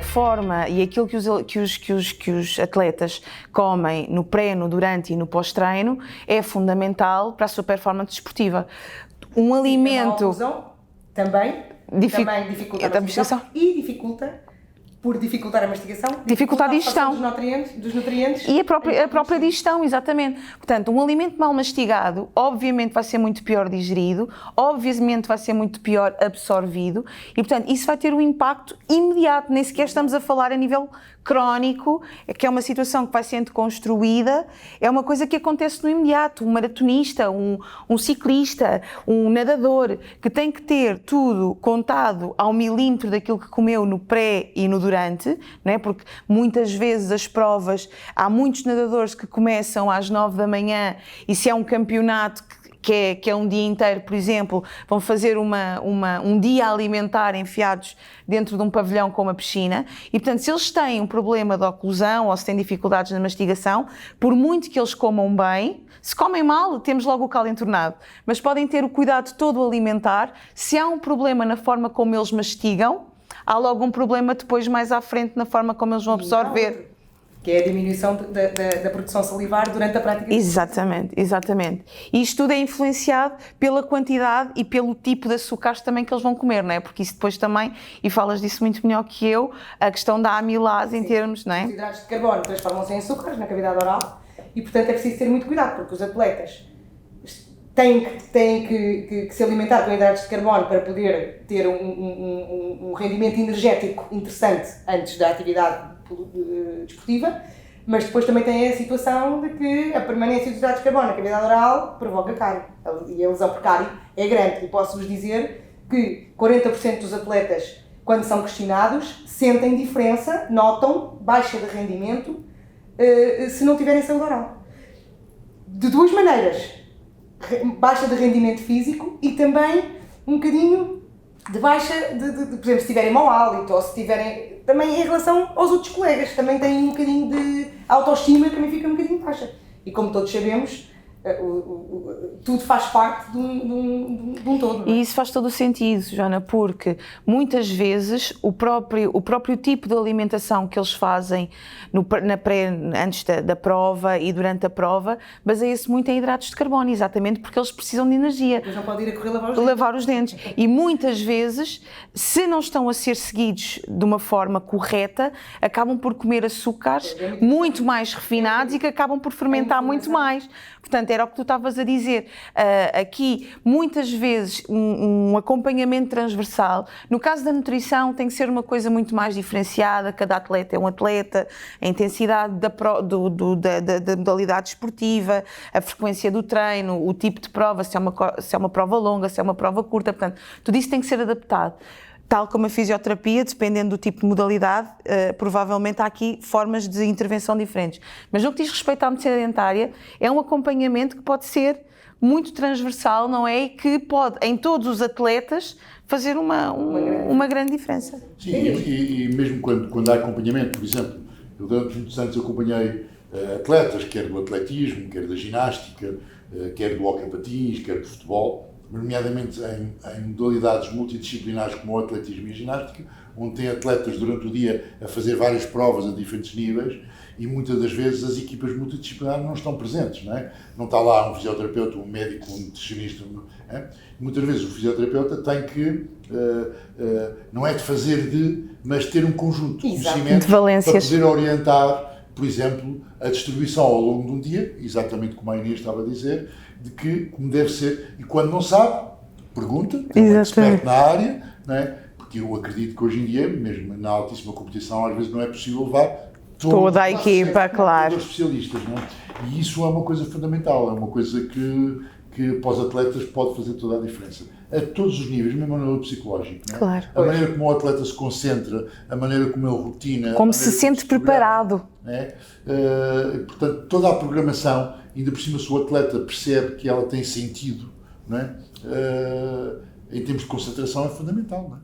A forma e aquilo que os atletas comem no pré, no durante e no pós-treino é fundamental para a sua performance desportiva. Um alimento... Também dificulta a mastigação e por dificultar a mastigação, dificultar a digestão dos nutrientes e a própria digestão, exatamente. Portanto, um alimento mal mastigado, obviamente vai ser muito pior digerido, obviamente vai ser muito pior absorvido e, portanto, isso vai ter um impacto imediato, nem sequer estamos a falar a nível crónico, que é uma situação que vai sendo construída, é uma coisa que acontece no imediato. Um maratonista, um ciclista, um nadador, que tem que ter tudo contado ao milímetro daquilo que comeu no pré e no durante, não é? Porque muitas vezes as provas, há muitos nadadores que começam às 9 da manhã e se é um campeonato que é um dia inteiro, por exemplo, vão fazer um dia alimentar enfiados dentro de um pavilhão com uma piscina e, portanto, se eles têm um problema de oclusão ou se têm dificuldades na mastigação, por muito que eles comam bem, se comem mal, temos logo o calo entornado, mas podem ter o cuidado todo alimentar. Se há um problema na forma como eles mastigam, há logo um problema depois mais à frente na forma como eles vão absorver. Que é a diminuição da produção salivar durante a prática. Exatamente. E isto tudo é influenciado pela quantidade e pelo tipo de açúcares também que eles vão comer, não é? Porque isso depois também, e falas disso muito melhor que eu, a questão da amilase em termos, não é? Os hidratos de carbono transformam-se em açúcares na cavidade oral e, portanto, é preciso ter muito cuidado, porque os atletas têm que se alimentar com hidratos de carbono para poder ter um rendimento energético interessante antes da atividade desportiva, mas depois também tem a situação de que a permanência dos hidratos de carbono na cavidade oral provoca cárie, e a lesão por cárie é grande. E posso-vos dizer que 40% dos atletas, quando são questionados, sentem diferença, notam baixa de rendimento se não tiverem saúde oral. De duas maneiras, baixa de rendimento físico e também um bocadinho de baixa, por exemplo, se tiverem mau hálito ou se tiverem, também em relação aos outros colegas, também têm um bocadinho de autoestima, também fica um bocadinho baixa. E como todos sabemos, tudo faz parte de um todo. Não é? E isso faz todo o sentido, Joana, porque muitas vezes o próprio tipo de alimentação que eles fazem antes da prova e durante a prova baseia-se muito em hidratos de carbono, exatamente porque eles precisam de energia. Eles não podem ir a correr lavar os dentes. E muitas vezes, se não estão a ser seguidos de uma forma correta, acabam por comer açúcares muito mais refinados e que acabam por fermentar muito mais. Portanto, era o que tu estavas a dizer. Aqui, muitas vezes, um acompanhamento transversal. No caso da nutrição, tem que ser uma coisa muito mais diferenciada. Cada atleta é um atleta, a intensidade da modalidade esportiva, a frequência do treino, o tipo de prova, se é uma prova longa, se é uma prova curta. Portanto, tudo isso tem que ser adaptado. Tal como a fisioterapia, dependendo do tipo de modalidade, provavelmente há aqui formas de intervenção diferentes. Mas no que diz respeito à medicina dentária, é um acompanhamento que pode ser muito transversal, não é? E que pode, em todos os atletas, fazer uma grande diferença. Sim, e mesmo quando há acompanhamento, por exemplo, eu durante muitos anos acompanhei atletas, quer do atletismo, quer da ginástica, quer do hóquei patins, quer do futebol, nomeadamente em modalidades multidisciplinares como o atletismo e a ginástica, onde tem atletas durante o dia a fazer várias provas a diferentes níveis e muitas das vezes as equipas multidisciplinares não estão presentes, não é? Não está lá um fisioterapeuta, um médico, um nutricionista, é? Muitas vezes o fisioterapeuta tem que, não é de fazer mas ter um conjunto de conhecimentos para poder orientar, por exemplo, a distribuição ao longo de um dia, exatamente como a Inês estava a dizer, de como deve ser, e quando não sabe, pergunta, é um expert na área, não é? Porque eu acredito que hoje em dia, mesmo na altíssima competição, às vezes não é possível levar toda a equipa, claro. Todos os especialistas, não é? E isso é uma coisa fundamental, é uma coisa que para os atletas pode fazer toda a diferença. A todos os níveis, mesmo a nível psicológico. Não é? Claro. A maneira como o atleta se concentra, a maneira como ele rotina. Como se sente preparado. É? Portanto, toda a programação, ainda por cima se o atleta percebe que ela tem sentido, não é? Em termos de concentração é fundamental. Não é?